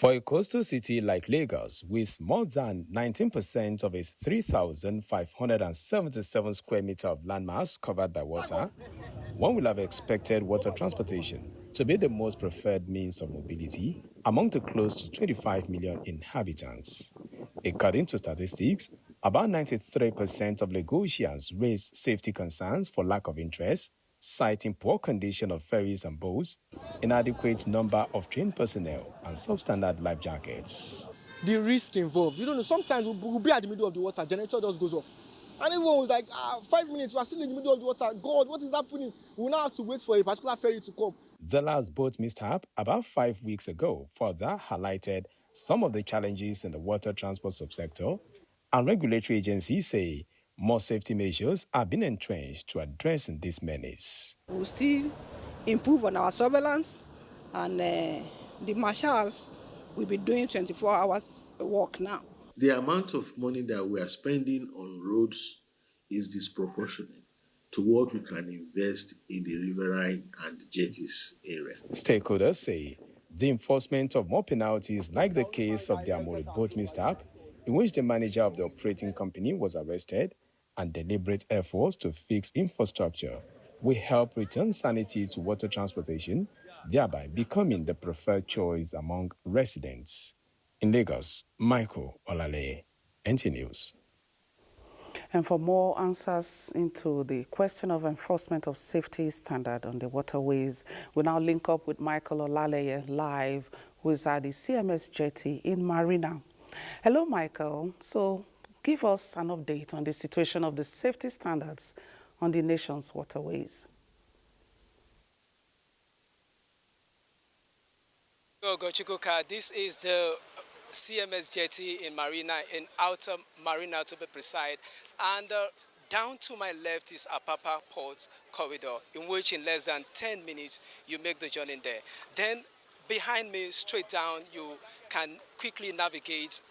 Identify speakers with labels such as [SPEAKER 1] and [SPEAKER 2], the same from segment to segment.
[SPEAKER 1] For a coastal city like Lagos, with more than 19% of its 3,577 square meter of landmass covered by water, one would have expected water transportation to be the most preferred means of mobility among the close to 25 million inhabitants. According to statistics, about 93% of Lagosians raised safety concerns for lack of interest, citing poor condition of ferries and boats, inadequate number of trained personnel, and substandard life jackets.
[SPEAKER 2] The risk involved, you don't know, sometimes we'll be at the middle of the water, generator just goes off. And everyone was like, 5 minutes, we're still in the middle of the water. God, what is happening? We'll now have to wait for a particular ferry to come.
[SPEAKER 1] The last boat mishap about 5 weeks ago further highlighted some of the challenges in the water transport subsector, and regulatory agencies say more safety measures are being entrenched to address this menace.
[SPEAKER 3] We'll still improve on our surveillance, and the marshals will be doing 24 hours work now.
[SPEAKER 4] The amount of money that we are spending on roads is disproportionate to what we can invest in the riverine and jetties area.
[SPEAKER 1] Stakeholders say the enforcement of more penalties, like the case of the Amori boat mishap, in which the manager of the operating company was arrested, and deliberate efforts to fix infrastructure will help return sanity to water transportation, thereby becoming the preferred choice among residents. In Lagos, Michael Olale, NT News.
[SPEAKER 5] And for more answers into the question of enforcement of safety standard on the waterways, we now link up with Michael Olale live, who is at the CMS jetty in Marina. Hello, Michael. So give us an update on the situation of the safety standards on the nation's waterways.
[SPEAKER 6] Gochikoka, this is the CMS jetty in Marina, in Outer Marina to be precise, and down to my left is Apapa Port Corridor, in which in less than 10 minutes you make the journey there. Then behind me, straight down, you can quickly navigate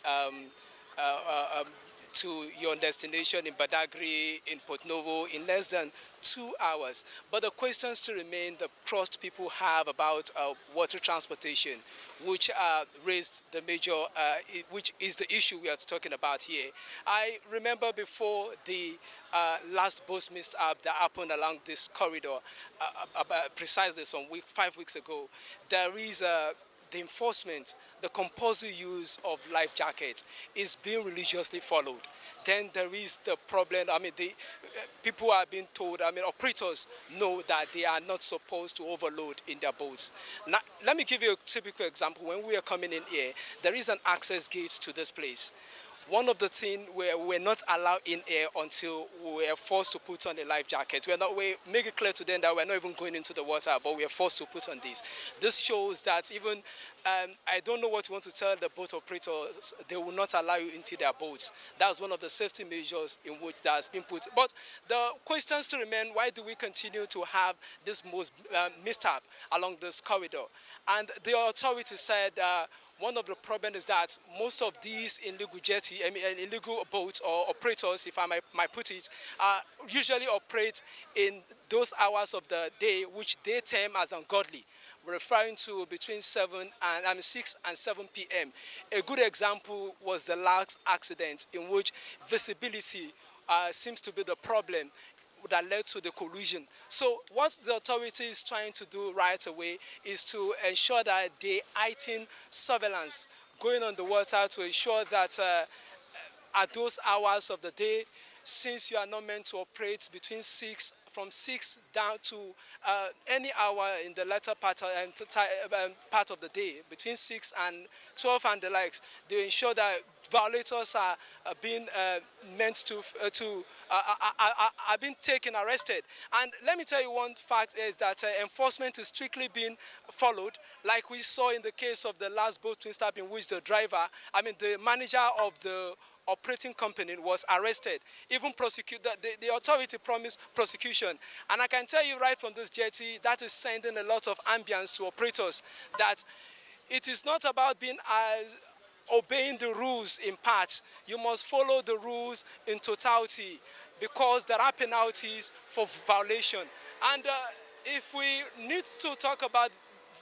[SPEAKER 6] to your destination in Badagry, in Port Novo, in less than 2 hours. But the questions still remain, the trust people have about water transportation, which raised the major, which is the issue we are talking about here. I remember before the last boat mishap that happened along this corridor, precisely 5 weeks ago, there is the enforcement, the compulsory use of life jackets is being religiously followed. Then there is the problem, the people are being told, operators know that they are not supposed to overload in their boats. Now, let me give you a typical example. When we are coming in here, there is an access gate to this place. One of the things where we're not allowed in air until we're forced to put on a life jacket. We make it clear to them that we're not even going into the water, but we're forced to put on this. This shows that even, I don't know what you want to tell the boat operators, they will not allow you into their boats. That's one of the safety measures in which that has been put. But the questions to remain, why do we continue to have this mishap along this corridor? And the authority said, one of the problems is that most of these illegal boats or operators, if I might put it, usually operate in those hours of the day which they term as ungodly, referring to between 6 and 7 p.m. A good example was the last accident in which visibility seems to be the problem that led to the collision. So what the authority is trying to do right away is to ensure that they heighten surveillance going on the water to ensure that at those hours of the day, since you are not meant to operate from 6 down to any hour in the latter part of the day, between 6 and 12 and the likes, they ensure that violators are being being taken, arrested. And let me tell you one fact is that enforcement is strictly being followed, like we saw in the case of the last boat mishap in which the manager of the operating company was arrested. Even the authority promised prosecution. And I can tell you right from this jetty, that is sending a lot of ambience to operators, that it is not about being obeying the rules in part. You must follow the rules in totality, because there are penalties for violation. And if we need to talk about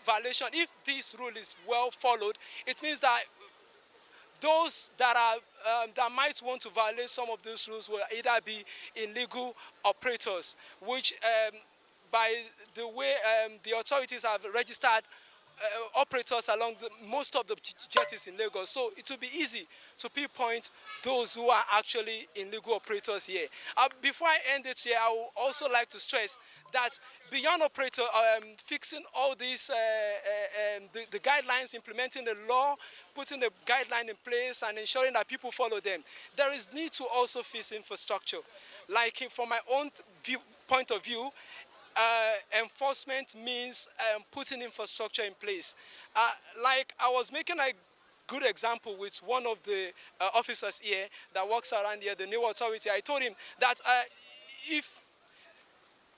[SPEAKER 6] violation, if this rule is well followed, it means that those that are that might want to violate some of those rules will either be illegal operators, which by the way the authorities have registered operators along most of the jetties in Lagos. So it will be easy to pinpoint those who are actually illegal operators here. Before I end it here, I would also like to stress that beyond operator fixing all these the guidelines, implementing the law, putting the guideline in place and ensuring that people follow them, there is need to also fix infrastructure. Like from my own point of view, enforcement means putting infrastructure in place. Like I was making a good example with one of the officers here that works around here, the new authority. I told him that if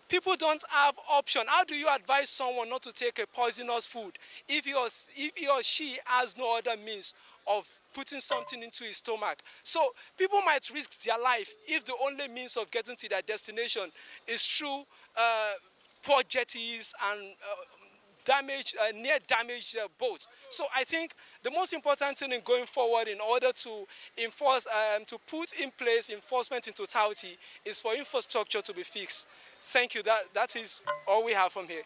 [SPEAKER 6] people don't have option, how do you advise someone not to take a poisonous food if he or she has no other means of putting something into his stomach? So people might risk their life if the only means of getting to their destination is through poor jetties and near damaged boats. So I think the most important thing in going forward in order to enforce, to put in place enforcement in totality is for infrastructure to be fixed. Thank you. That is all we have from here.